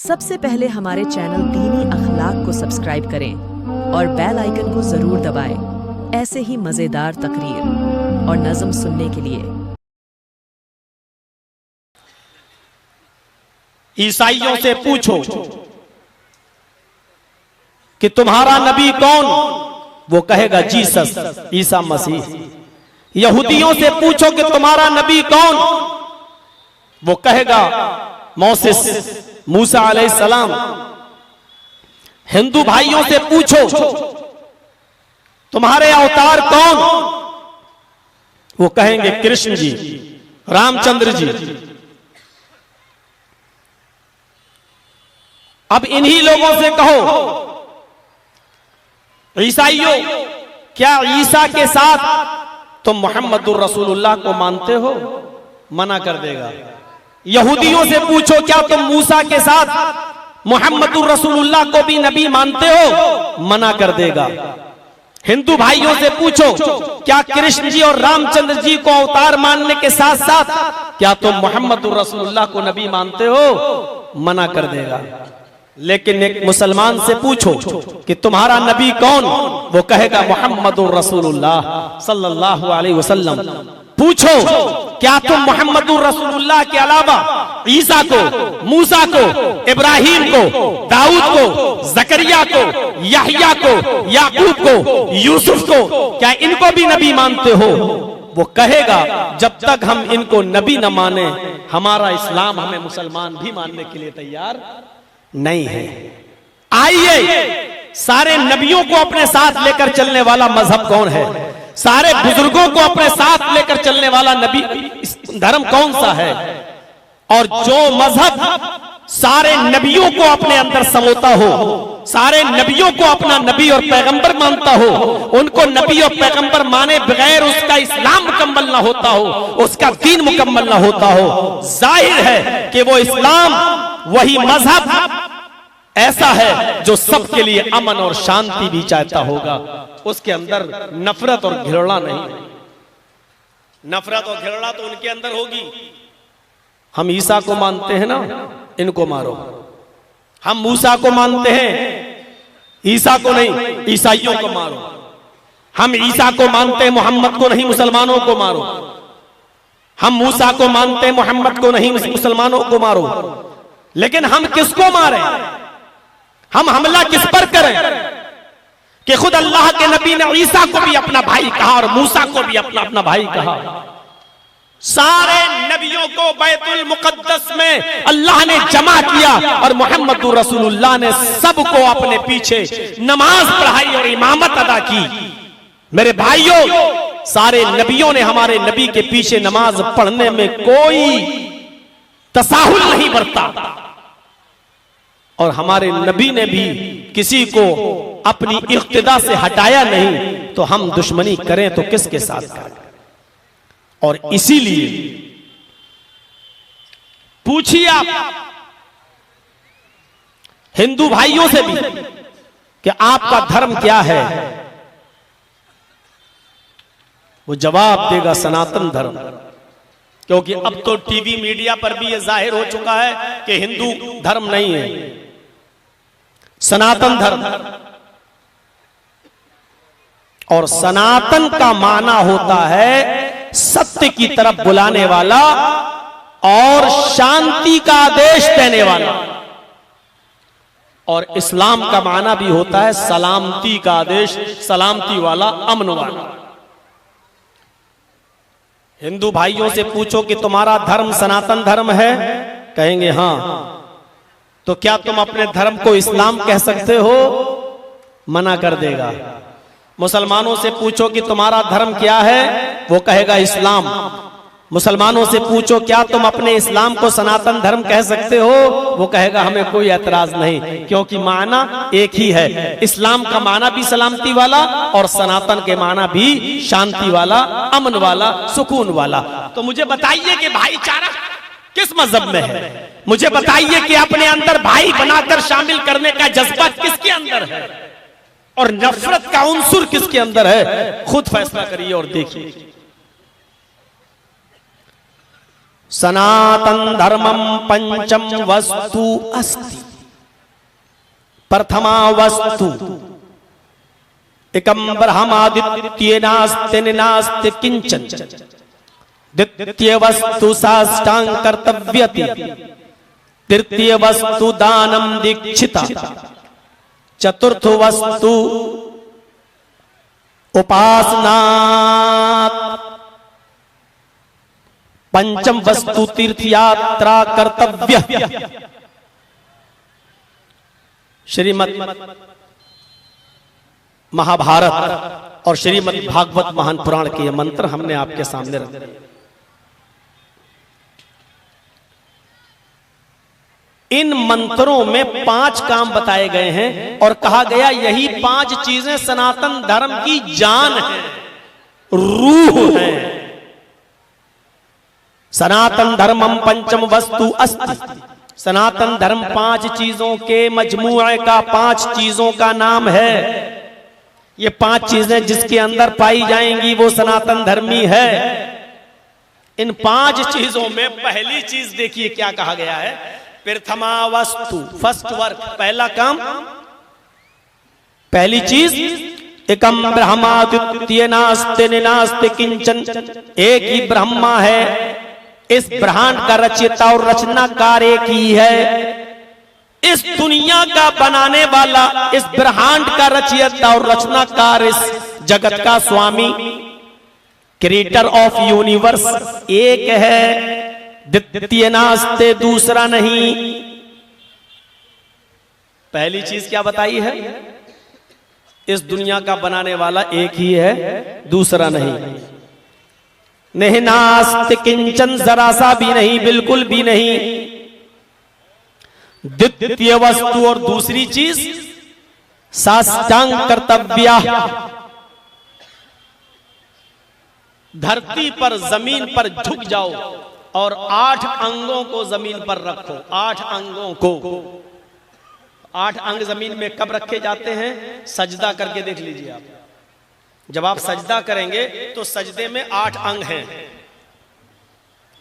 सबसे पहले हमारे चैनल दीनी अखलाक को सब्सक्राइब करें और बेल आइकन को जरूर दबाएं। ऐसे ही मजेदार तकरीर और नज़म सुनने के लिए। ईसाइयों से पूछो कि तुम्हारा नबी कौन, वो कहेगा जीसस, ईसा मसीह। यहूदियों से पूछो कि तुम्हारा नबी कौन, वो कहेगा मोसेस, मूसा अलैहिस्सलाम। हिंदू भाइयों से पूछो तुम्हारे अवतार कौन, वो कहेंगे कृष्ण जी, रामचंद्र जी। अब इन्हीं लोगों से कहो ईसाइयों, क्या ईसा के साथ तुम मोहम्मदुर रसूलुल्लाह को मानते हो? मना कर देगा। यहूदियों से पूछो क्या तुम मूसा के साथ मोहम्मदुर रसूलुल्लाह को भी नबी मानते हो? मना कर देगा। हिंदू भाइयों से पूछो क्या कृष्ण जी और रामचंद्र जी को अवतार मानने के साथ साथ क्या तुम मोहम्मदुर रसूलुल्लाह को नबी मानते हो? मना कर देगा। लेकिन एक मुसलमान से पूछो कि तुम्हारा नबी कौन, वो कहेगा मोहम्मदुर रसूलुल्लाह सल्लल्लाहु अलैहि वसल्लम। पूछो क्या तुम मोहम्मदुर रसूलुल्लाह के अलावा ईसा को, मूसा को, इब्राहिम को, दाऊद को, जकरिया को, यहया को, याकूब को, यूसुफ को, क्या इनको भी नबी मानते हो? वो कहेगा जब तक हम इनको नबी न माने हमारा इस्लाम हमें मुसलमान भी मानने के लिए तैयार नहीं है। आइए, सारे नबियों को अपने साथ लेकर चलने वाला मजहब कौन है? सारे बुजुर्गों को अपने साथ लेकर चलने वाला नबी धर्म कौन सा है? और जो मजहब सारे नबियों को अपने अंदर समोता हो, सारे नबियों को अपना नबी और पैगंबर मानता हो, उनको नबी और पैगंबर माने बगैर उसका इस्लाम मुकम्मल ना होता हो, उसका दीन मुकम्मल ना होता हो, जाहिर है कि वो इस्लाम, वही मजहब ऐसा है जो सबके लिए अमन और शांति भी चाहता होगा। उसके अंदर नफरत और घृणा नहीं। नफरत और घृणा तो उनके अंदर होगी। हम ईसा को मानते हैं ना, इनको मारो। हम मूसा को मानते हैं, ईसा को नहीं, ईसाइयों को मारो। हम ईसा को मानते हैं, मोहम्मद को नहीं, मुसलमानों को मारो। हम मूसा को मानते हैं, मोहम्मद को नहीं, मुसलमानों को मारो। लेकिन हम किसको मारें? हम हमला किस पर करें कि खुद अल्लाह के नबी ने ईसा को भी अपना भाई कहा और मूसा को भी अपना भाई कहा। सारे नबियों को बैतुल मुकद्दस में अल्लाह ने जमा किया और मोहम्मदुर रसूलुल्लाह ने सबको अपने पीछे नमाज पढ़ाई और इमामत अदा की। मेरे भाइयों, सारे नबियों ने हमारे नबी के पीछे नमाज पढ़ने में कोई तसाहुल नहीं बरता और हमारे नबी ने भी किसी को अपनी इख्तिदा से हटाया नहीं। तो हम दुश्मनी करें तो किसके साथ करें? और इसीलिए पूछिए आप हिंदू भाइयों से भी कि आपका धर्म क्या है? वो जवाब देगा सनातन धर्म। क्योंकि अब तो टीवी मीडिया पर भी यह जाहिर हो चुका है कि हिंदू धर्म नहीं है, सनातन धर्म। और सनातन का माना होता है सत्य की तरफ बुलाने वाला और शांति का आदेश देने वाला। और इस्लाम का माना भी होता है सलामती का आदेश, सलामती वाला, अमन वाला। हिंदू भाइयों से पूछो कि तुम्हारा धर्म सनातन धर्म है? कहेंगे हां। तो क्या तुम अपने धर्म को इस्लाम कह सकते हो? मना कर देगा। मुसलमानों से पूछो कि तुम्हारा धर्म क्या है? वो कहेगा इस्लाम। मुसलमानों से पूछो क्या तुम अपने इस्लाम को सनातन धर्म कह सकते हो? वो कहेगा हमें कोई एतराज नहीं, क्योंकि माना एक ही है। इस्लाम का माना भी सलामती वाला और सनातन के माना भी शांति वाला, अमन वाला, सुकून वाला। तो मुझे बताइए कि भाईचारा किस मजहब में है? मुझे बताइए कि अपने अंदर भाई बनाकर शामिल करने का जज्बा किसके अंदर है और नफरत का उंसुर किसके अंदर है? खुद फैसला करिए और देखिए। सनातन धर्मम पंचम वस्तु अस्ति प्रथमा वस्तु एकम ब्रह्मादित्य नास्ति नास्ति किंचन। द्वितीय वस्तु साष्टांग कर्तव्यति। तृतीय वस्तु दानम दीक्षिता। चतुर्थ वस्तु उपासना। पंचम वस्तु तीर्थ यात्रा कर्तव्य। श्रीमद् महाभारत और श्रीमद् भागवत महान पुराण के ये मंत्र हमने आपके सामने रख दिए। इन मंत्रों में 5 काम बताए गए हैं और कहा गया यही 5 चीजें सनातन धर्म की जान है, रूह है। सनातन धर्मम पंचम वस्तु अस्ति। सनातन धर्म 5 चीजों के मजमूए का, 5 चीजों का नाम है। ये 5 चीजें जिसके अंदर पाई जाएंगी वो सनातन धर्मी है। इन 5 चीजों में पहली चीज देखिए क्या कहा गया है। प्रथमा वस्तु, फर्स्ट वर्क, पहला काम, पहली चीज, एकम ब्रह्मादित्य नास्ति नास्ति किंचन। एक ही ब्रह्मा है, इस ब्रह्मांड का रचयिता और रचनाकार एक ही है। इस दुनिया का बनाने वाला, इस ब्रह्मांड का रचयिता और रचनाकार, इस जगत का स्वामी, क्रिएटर ऑफ यूनिवर्स एक है। द्वितीय नास्ते, दूसरा नहीं। पहली चीज क्या बताई है? इस दुनिया का बनाने वाला एक ही है, दूसरा नहीं। नहीं नास्ति किंचन, जरा सा भी नहीं, बिल्कुल भी नहीं। द्वितीय वस्तु और दूसरी चीज साष्टांग कर्तव्य। धरती पर, जमीन पर झुक जाओ और 8 अंगों को जमीन पर रखो। 8 अंगों को, 8 अंग जमीन में कब रखे जाते हैं? सजदा करके देख लीजिए आप। जब आप सजदा करेंगे तो सजदे में 8 अंग हैं।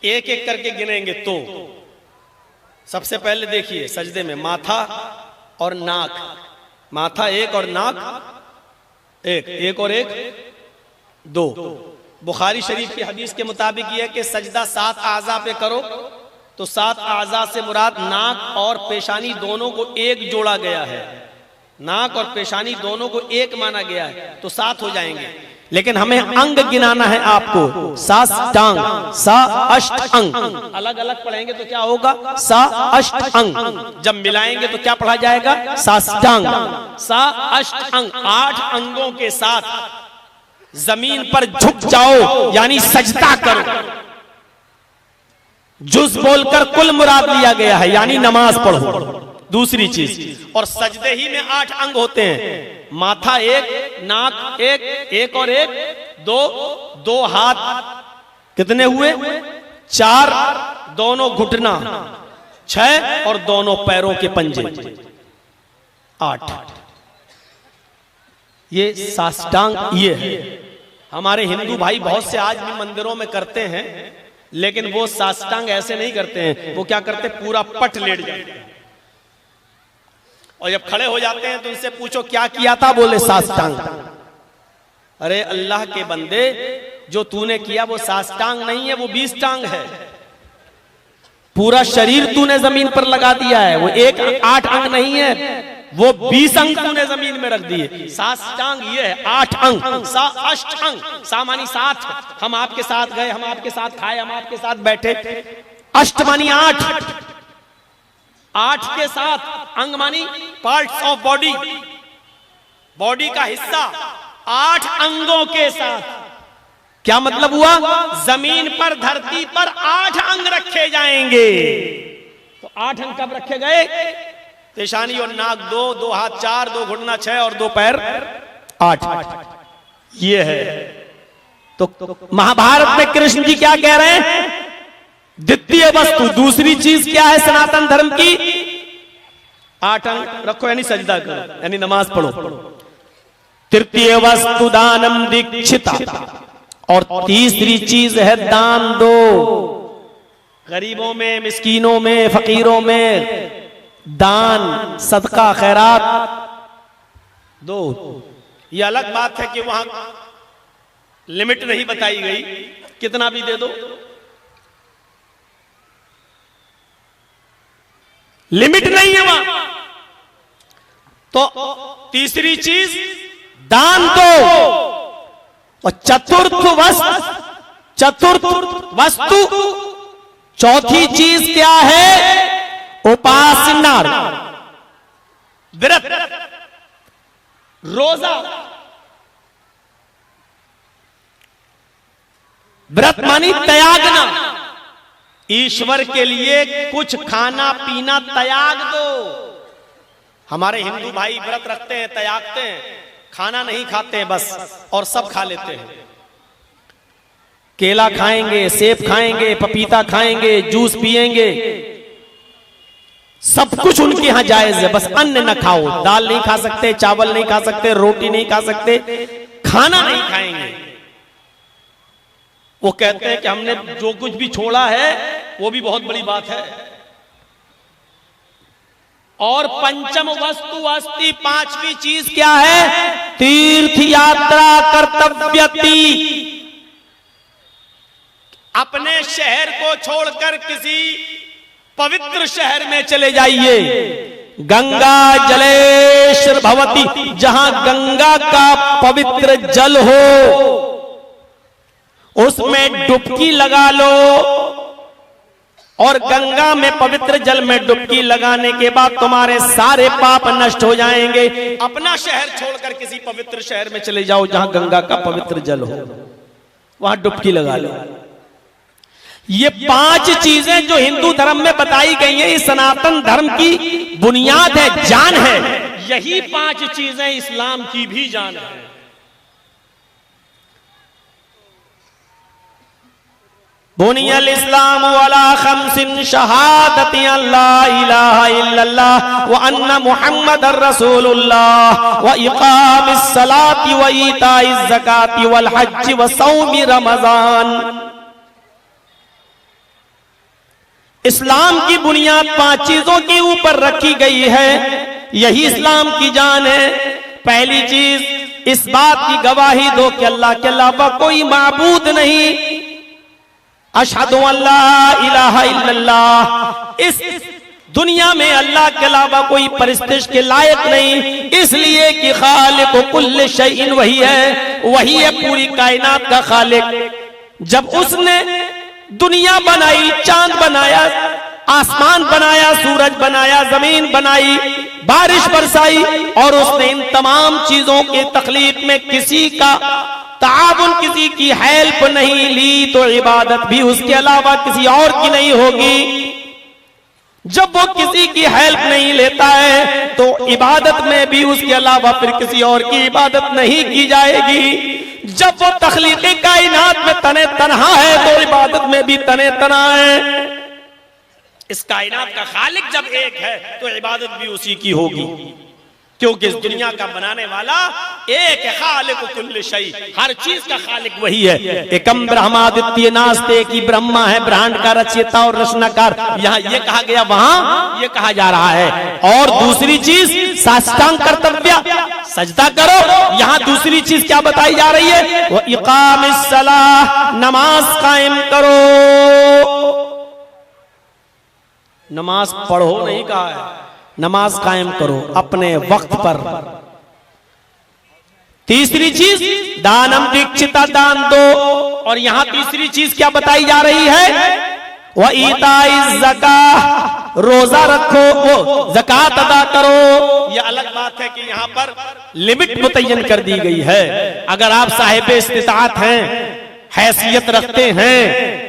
एक एक करके गिनेंगे तो सबसे पहले देखिए सजदे में माथा और नाक। माथा एक और नाक एक, एक और एक 2। बुखारी शरीफ की हदीस के मुताबिक यह कि सजदा 7 आज़ा पे करो तो 7 आज़ा से मुराद नाक और पेशानी दोनों को एक जोड़ा गया है। नाक और पेशानी दोनों को एक माना गया है तो 7 हो जाएंगे। लेकिन हमें अंग गिनाना है आपको। साष्टांग, सा अष्ट अंग, अलग अलग पढ़ेंगे तो क्या होगा? सा अष्ट अंग। जब मिलाएंगे तो क्या पढ़ा जाएगा? साष्टांग, सा अष्ट अंग। 8 अंगों के साथ जमीन पर झुक जाओ, यानी सजदा करो। जुज बोलकर कुल मुराद लिया गया है, यानी नमाज पढ़ो। दूसरी चीज, और सजदे ही में 8 अंग होते हैं। माथा एक, नाक एक, एक और एक 2, 2 हाथ कितने हुए? 4, दोनों घुटना 6 और दोनों पैरों के पंजे 8। ये साष्टांग ये है। हमारे हिंदू भाई बहुत से आज भी मंदिरों में करते हैं, लेकिन वो साष्टांग ऐसे नहीं करते हैं। वो क्या करते? पूरा पट लेट जाते हैं और जब खड़े हो जाते हैं तो उनसे पूछो क्या किया था? बोले साष्टांग। अरे अल्लाह के बंदे, जो तूने किया वो साष्टांग नहीं है, वो 20 टांग है। पूरा शरीर तूने जमीन पर लगा दिया है। वो 8 अंग नहीं है, वो 20 अंग तूने जमीन में रख दिए। साष्टांग ये है, 8 अंग। सा अष्ट अंग, सा मानी 7। हम आपके साथ गए, हम आपके साथ खाए, हम आपके साथ बैठे। अष्ट मानी 8, 8 के साथ अंग मानी पार्ट्स ऑफ बॉडी, बॉडी का हिस्सा। 8 अंगों के साथ क्या मतलब हुआ? जमीन पर, धरती पर 8 अंग रखे जाएंगे। तो 8 अंग कब रखे गए? पेशानी और नाक 2, 2 हाथ 4, 2 घुटना 6 और 2 पैर 8। ये है। तो महाभारत में कृष्ण जी क्या कह रहे हैं? द्वितीय वस्तु, दूसरी चीज क्या है सनातन धर्म की? 8 अंग रखो, यानी सजदा करो, यानी नमाज पढ़ो। तृतीय वस्तु दानम दीक्षिता, और तीसरी चीज है दान दो। गरीबों में, मिस्कीनों में, फकीरों में दान, सदका, खैरात दो। ये अलग बात है कि वहां लिमिट नहीं बताई गई, कितना भी दे दो, लिमिट नहीं है वहां। तो तीसरी चीज दान दो। और चतुर्थ वस्तु, चौथी चीज क्या है? उपासना, व्रत, रोजा। व्रत मानी त्यागना, ईश्वर के लिए कुछ खाना पीना त्याग दो। हमारे हिंदू भाई व्रत रखते हैं, त्यागते हैं, खाना नहीं खाते हैं बस, और सब खा लेते हैं। केला खाएंगे, सेब खाएंगे, पपीता खाएंगे, जूस पिएंगे, सब कुछ उनके यहां जायज है, बस अन्न न खाओ। दाल नहीं खा सकते, चावल नहीं खा सकते, रोटी नहीं खा सकते, खाना नहीं खाएंगे। वो कहते हैं कि हमने जो कुछ भी छोड़ा है वो भी बहुत बड़ी बात है। और पंचम वस्तु अस्ति, पांचवी चीज क्या है? तीर्थ यात्रा कर्तव्यति। अपने शहर को छोड़कर किसी पवित्र शहर में चले जाइए। गंगा जलेश्वर भवती, जहां गंगा का पवित्र जल हो उसमें डुबकी लगा लो। और गंगा में पवित्र जल में डुबकी लगाने के बाद तुम्हारे सारे पाप नष्ट हो जाएंगे। अपना शहर छोड़कर किसी पवित्र शहर में चले जाओ जहां गंगा का पवित्र जल हो, वहां डुबकी लगा लो। ये पांच चीजें जो हिंदू धर्म में बताई गई हैं, इस सनातन धर्म की बुनियाद है, जान है। यही पांच चीजें इस्लाम की भी जान है। बुनियल इस्लाम वाला खमसिन शहादति अल्ला इलाहा इल्लल्लाह व अन्ना मुहम्मदर रसूलुल्लाह व इकामिस सलाति व ईताइज ज़काति वल हज्ज व सौमी रमजान। इस्लाम की बुनियाद पांच चीजों के ऊपर रखी गई है, यही इस्लाम की जान है। पहली चीज, इस बात की गवाही दो कि अल्लाह के अलावा कोई माबूद नहीं। अशहदु अल्ला इलाहा इल्लल्लाह, इस दुनिया में अल्लाह के अलावा कोई परिस्तिश के लायक नहीं, इसलिए कि खालिक कुल्ल शैइन वही है पूरी कायनात का खालिक। जब उसने दुनिया बनाई, चांद बनाया, आसमान बनाया, सूरज बनाया, जमीन बनाई, बारिश बरसाई, और उसने इन तमाम चीजों के तखलीक में किसी का ताबुन, किसी की हेल्प नहीं ली, तो इबादत भी उसके अलावा किसी और की नहीं होगी। जब वो किसी की हेल्प नहीं लेता है तो इबादत में भी उसके अलावा फिर किसी और की इबादत नहीं की जाएगी। जब वो तख्लीक़े कायनात में तने तन्हा है तो इबादत में भी तने तन्हा है। इस कायनात का खालिक जब एक है तो इबादत भी उसी की होगी, क्योंकि इस दुनिया का बनाने वाला एक है। खालिक कुल्ल शै, हर चीज का खालिक वही है। एकम ब्रह्मादित्य नास्ते, की ब्रह्मा है ब्रह्मांड का रचयिता और रचनाकार। यहाँ ये कहा गया, वहां ये कहा जा रहा है। और दूसरी चीज साष्टांग कर्तव्य, सजदा करो। यहाँ दूसरी चीज क्या बताई जा रही है? वो इकामिस सलाह, नमाज कायम करो। नमाज पढ़ो नहीं कहा है, नमाज कायम करो अपने वक्त पर। तीसरी चीज दानम दीक्षिता, दान दो। और यहां तीसरी चीज क्या बताई जा रही है? व ईताइज ज़कात, रोजा रखो, वो ज़कात अदा करो। यह अलग बात है कि यहां पर लिमिट मुतय्यन कर दी गई है। अगर आप साहिब इस्तिताअत हैं, हैसियत रखते हैं,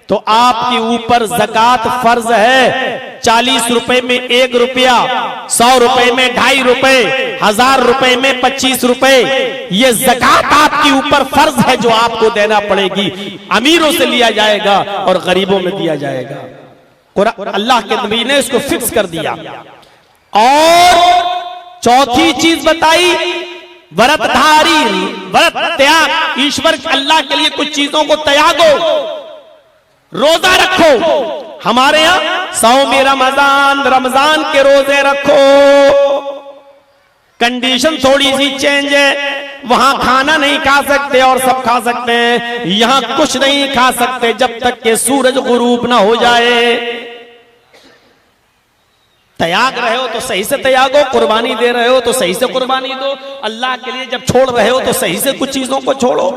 तो आपके ऊपर ज़कात फर्ज है। 40 रुपए में 1 रुपया, 100 रुपए में 2.5 रुपए, 1000 रुपए में 25 रुपए, ये ज़कात आपके ऊपर फर्ज है जो आपको देना पड़ेगी। अमीरों से लिया जाएगा और गरीबों में दिया जाएगा। और अल्लाह के नबी ने इसको फिक्स कर दिया। और चौथी चीज बताई, व्रतधारी, व्रत त्याग, ईश्वर अल्लाह के लिए कुछ चीजों को त्यागो। रोजा रखो। हमारे यहाँ सौमी रमजान, रमजान के रोजे रखो। कंडीशन थोड़ी सी चेंज है, वहां खाना नहीं खा सकते और सब खा सकते हैं, यहां कुछ नहीं खा सकते जब तक कि सूरज गुरूब ना हो जाए। त्याग रहे हो तो सही से त्यागो, कुर्बानी दे रहे हो तो सही से कुर्बानी दो, अल्लाह के लिए जब छोड़ रहे हो तो सही से कुछ चीजों को छोड़ो।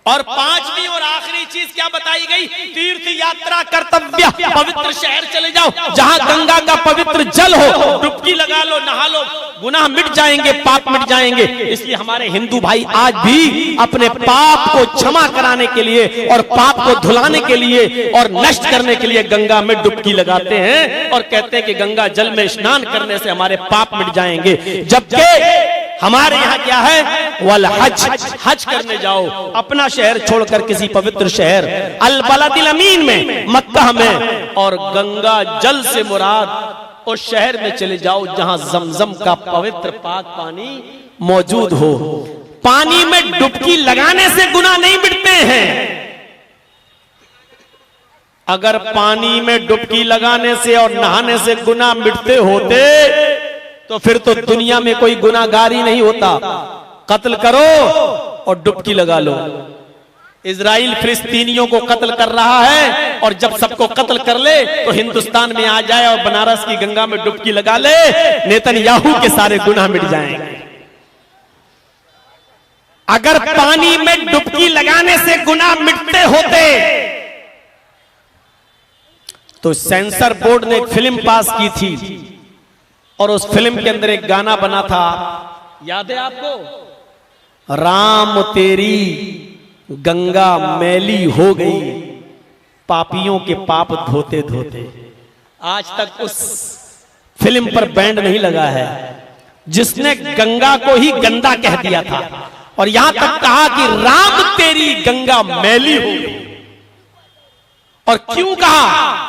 और पांचवी और आखिरी चीज क्या बताई गई? तीर्थ यात्रा कर्तव्य, पवित्र शहर चले जाओ जहां गंगा का पवित्र जल हो, डुबकी लगा लो, नहा लो, गुनाह मिट जाएंगे, पाप मिट जाएंगे। इसलिए हमारे हिंदू भाई आज भी अपने पाप को क्षमा कराने के लिए और पाप को धुलाने के लिए और नष्ट करने के लिए गंगा में डुबकी लगाते हैं और कहते हैं कि गंगा जल में स्नान करने से हमारे पाप मिट जाएंगे। जबकि हमारे यहाँ क्या है? वल हज, हज करने जाओ अपना शहर छोड़कर किसी पवित्र शहर अल बलदिल अमीन में, मक्का में, और गंगा जल से मुराद उस शहर में चले जाओ जहां जमजम का पवित्र पाक पानी मौजूद हो। पानी में डुबकी लगाने से गुनाह नहीं मिटते हैं। अगर पानी में डुबकी लगाने से और नहाने से गुनाह मिटते होते तो फिर तो दुनिया में कोई गुनाहगारी नहीं होता। कत्ल करो और डुबकी लगा लो। इजराइल फिलिस्तीनियों को कत्ल कर रहा है और जब सबको कत्ल कर ले तो हिंदुस्तान में आ जाए और बनारस की गंगा में डुबकी लगा ले, नेतन्याहू के सारे गुनाह मिट जाएंगे। अगर पानी में डुबकी लगाने से गुनाह मिटते होते तो सेंसर बोर्ड ने एक फिल्म पास की थी और उस फिल्म के अंदर एक गाना बना था, याद है आपको? राम तेरी गंगा मैली हो गई, पापियों के पाप धोते धोते। आज तक उस फिल्म पर बैंड नहीं लगा है जिसने गंगा को ही गंदा कह दिया था और यहां तक कहा कि राम तेरी गंगा मैली हो गई। और क्यों कहा?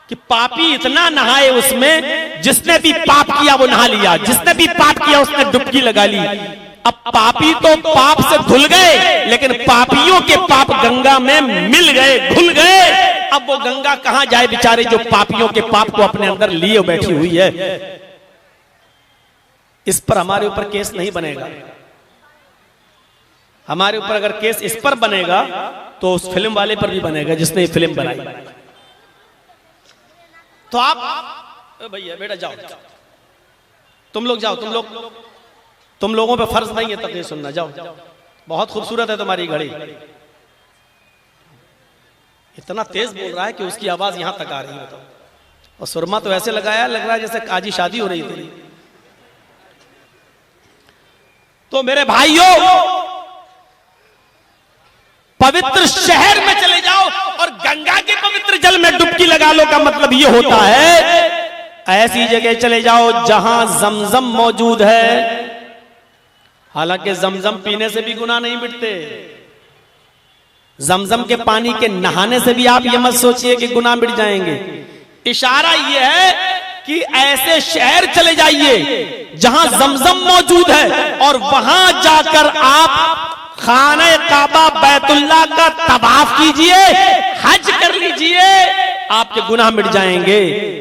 कि पापी इतना नहाए उसमें, जिसने भी पाप किया वो नहा लिया, जिसने भी पाप किया उसने डुबकी लगा ली। अब पापी तो पाप से धुल गए, लेकिन पापियों के पाप गंगा में मिल गए, घुल गए। अब वो गंगा कहां जाए बेचारे जो पापियों के पाप को अपने अंदर लिए बैठी हुई है। इस पर हमारे ऊपर केस नहीं बनेगा। हमारे ऊपर अगर केस इस पर बनेगा तो उस फिल्म वाले पर भी बनेगा जिसने ये फिल्म बनाई। तो आप भैया बेटा जाओ, तुम लोग जाओ, तुम लोगों पे फर्ज नहीं है तकरीर सुनना, जाओ। बहुत खूबसूरत है तुम्हारी घड़ी। इतना तेज बोल रहा है कि उसकी आवाज यहां तक आ रही है। और सुरमा तो ऐसे लगाया, लग रहा है जैसे आज ही शादी हो रही थी। तो मेरे भाइयों, पवित्र शहर में चले जाओ और गंगा के पवित्र जल में डुबकी लगा लो का मतलब ये होता है ऐसी जगह चले जाओ जहां जमजम मौजूद है। हालांकि जमजम पीने से भी गुनाह नहीं मिटते, जमजम के पानी के नहाने से भी आप ये मत सोचिए कि गुनाह मिट जाएंगे। इशारा ये है कि ऐसे शहर चले जाइए जहां जमजम मौजूद है और वहां जाकर आप खाने काबा बैतुल्लाह का तवाफ कीजिए, हज कर लीजिए, आपके गुनाह मिट जाएंगे।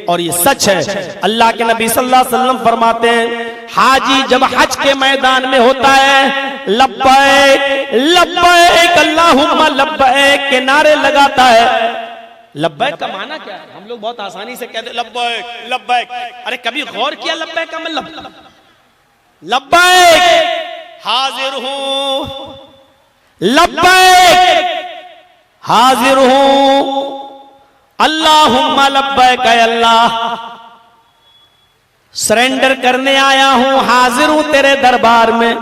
और ये सच है। अल्लाह के नबी सल्लल्लाहु अलैहि वसल्लम फरमाते हैं, हाजी जब हज के मैदान में होता है, लब्बैक लब्बैक अल्लाहुम्मा लब्बैक के नारे लगाता है। लब्बैक का माना क्या है? हम लोग बहुत आसानी से कहते हैं लब्बैक लब्बैक। अरे कभी गौर किया लब्बैक का मतलब? लब्बैक हाजिर हूं, लब्बैक हाजिर हूं, अल्लाहुम्मा लब्बैक, अल्लाह सरेंडर करने आया हूं, हाजिर हूं तेरे दरबार में।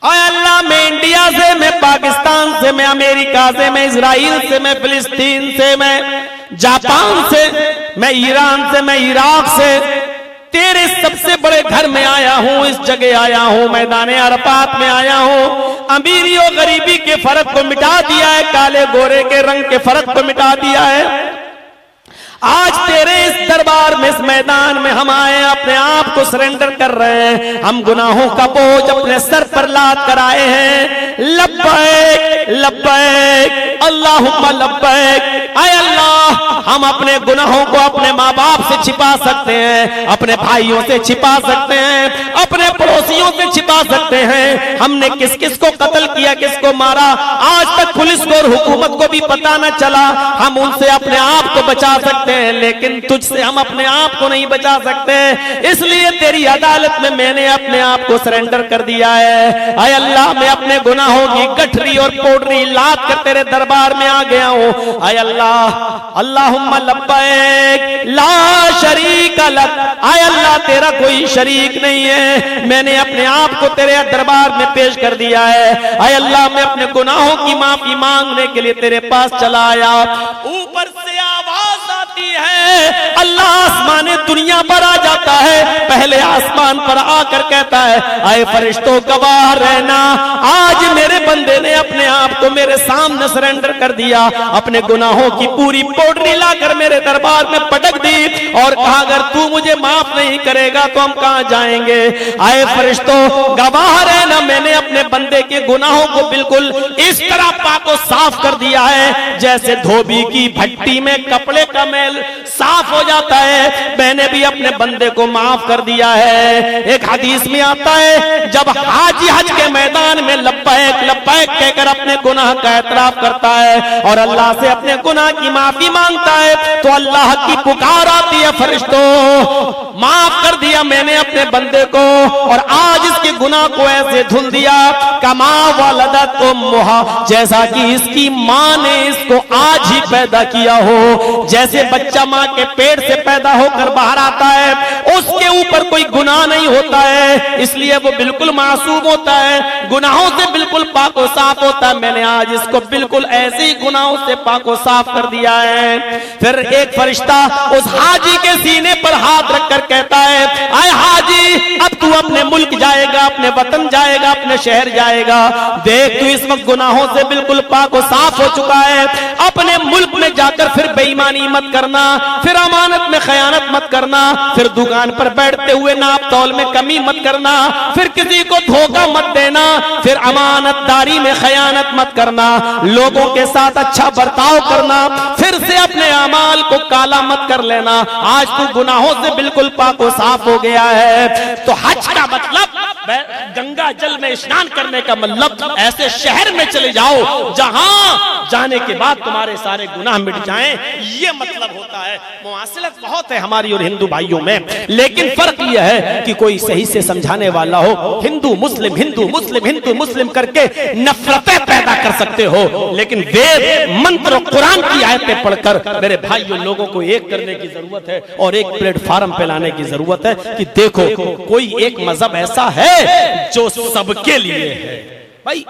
अल्लाह, मैं इंडिया से, मैं पाकिस्तान से, मैं अमेरिका से, मैं इजराइल से, मैं फिलिस्तीन से, मैं जापान से, मैं ईरान से, मैं इराक से, तेरे सबसे बड़े घर में आया हूं, इस जगह आया हूं, मैदान अरफात में आया हूं। अमीरी और गरीबी के फर्क को मिटा दिया है, काले गोरे के रंग के फर्क को मिटा दिया है। आज तेरे इस दरबार दरबार में, इस मैदान में हम आए, अपने आप को सरेंडर कर रहे हैं। हम गुनाहों का बोझ अपने सर पर लाद कर आए हैं। लब्बैक लब्बैक अल्लाहुम्मा लब्बैक। आय अल्लाह, हम अपने गुनाहों को अपने माँ बाप से छिपा सकते हैं, अपने भाइयों से छिपा सकते हैं, अपने पड़ोसियों से छिपा सकते हैं। हमने किस किस को कत्ल किया, किसको मारा, आज तक पुलिस को और हुकूमत को भी पता न चला। हम उनसे अपने आप को बचा सकते हैं, लेकिन तुझसे हम अपने आप को नहीं बचा सकते। इसलिए तेरी अदालत में मैंने अपने आप को सरेंडर कर दिया है। आय अल्लाह, मैं अपने गुनाहों की गठरी और पोटरी लाद कर तेरे दरबार में आ गया हूँ। आय अल्लाह, अल्लाहुम्मा लब्बैक ला शरीक लक। आय अल्लाह, तेरा कोई शरीक नहीं है, मैंने अपने आप को तेरे दरबार में पेश कर दिया है। आय अल्लाह, मैं अपने गुनाहों की माफी मांगने के लिए तेरे पास चला आया। ऊपर से आवाज आती है, अल्लाह आसमान दुनिया पर आ जाता है, पहले आसमान पर आकर कहता है, आए फरिश्तों गवाह रहना, आज मेरे बंदे ने अपने आप को मेरे सामने सरेंडर कर दिया, अपने गुनाहों की पूरी पोटली लाकर मेरे दरबार में पटक दी और कहा अगर तू मुझे माफ नहीं करेगा तो हम कहां जाएंगे। आए फरिश्तों गवाह रहना, मैंने अपने बंदे के गुनाहों को बिल्कुल इस तरह पाको साफ कर दिया है जैसे धोबी की भट्टी में कपड़े का मैल साफ हो जाता है। मैंने भी अपने बंदे को माफ कर दिया है। एक हदीस में आता है, जब हाजी हज के मैदान में लब्बैक लब्बैक कहकर अपने गुनाह का एतराफ करता है और अल्लाह से अपने गुनाह की माफी मांगता है, तो अल्लाह की पुकार आती है, फरिश्तों माफ कर दिया मैंने अपने बंदे को और आज इसके गुनाह को ऐसे धुल दिया कमा वलदत उम्मुहा, जैसा कि इसकी माँ ने इसको आज ही पैदा किया हो। जैसे बच्चा माँ के पेट से पैदा होकर बाहर आता है, उसके ऊपर कोई गुनाह नहीं होता है, इसलिए वो बिल्कुल मासूम होता है, गुनाहों से बिल्कुल पाको साफ होता है। मैंने आज इसको बिल्कुल ऐसे ही गुनाहों से पाको साफ कर दिया है। फिर एक फरिश्ता उस हाजी के सीने पर हाथ रखकर कहता है, आए हाजी, अब तू अपने मुल्क जाएगा, अपने वतन जाएगा, अपने शहर जाएगा, देख तू इस वक्त गुनाहों से बिल्कुल पाको साफ हो चुका है। अपने मुल्क में जाकर फिर बेईमानी मत करना, फिर अमानत में खयानत मत करना, फिर दुकान पर बैठते हुए नाप तौल में कमी मत करना, फिर किसी को धोखा मत देना, फिर अमानतदारी में खयानत मत करना, लोगों के साथ अच्छा बर्ताव करना, फिर से अपने अमाल को काला मत कर लेना। आज तू गुनाहों से बिल्कुल पाको साफ हो गया है। तो हज का मतलब गंगा जल में स्नान करने का मतलब ऐसे शहर में चले जाओ जहां जाने के बाद तुम्हारे सारे गुनाह मिट जाएं, ये मतलब होता है। मुआसिलत बहुत है हमारी और हिंदू भाइयों में, लेकिन फर्क यह है कि कोई सही से समझाने वाला हो। हिंदू मुस्लिम हिंदू मुस्लिम हिंदू मुस्लिम करके नफरतें पैदा कर सकते हो, लेकिन वेद मंत्र कुरान की आयतें पढ़कर मेरे भाइयों लोगों को एक करने की जरूरत है और एक प्लेटफार्म पे लाने की जरूरत है कि देखो कोई एक मजहब ऐसा है जो सबके लिए है भाई।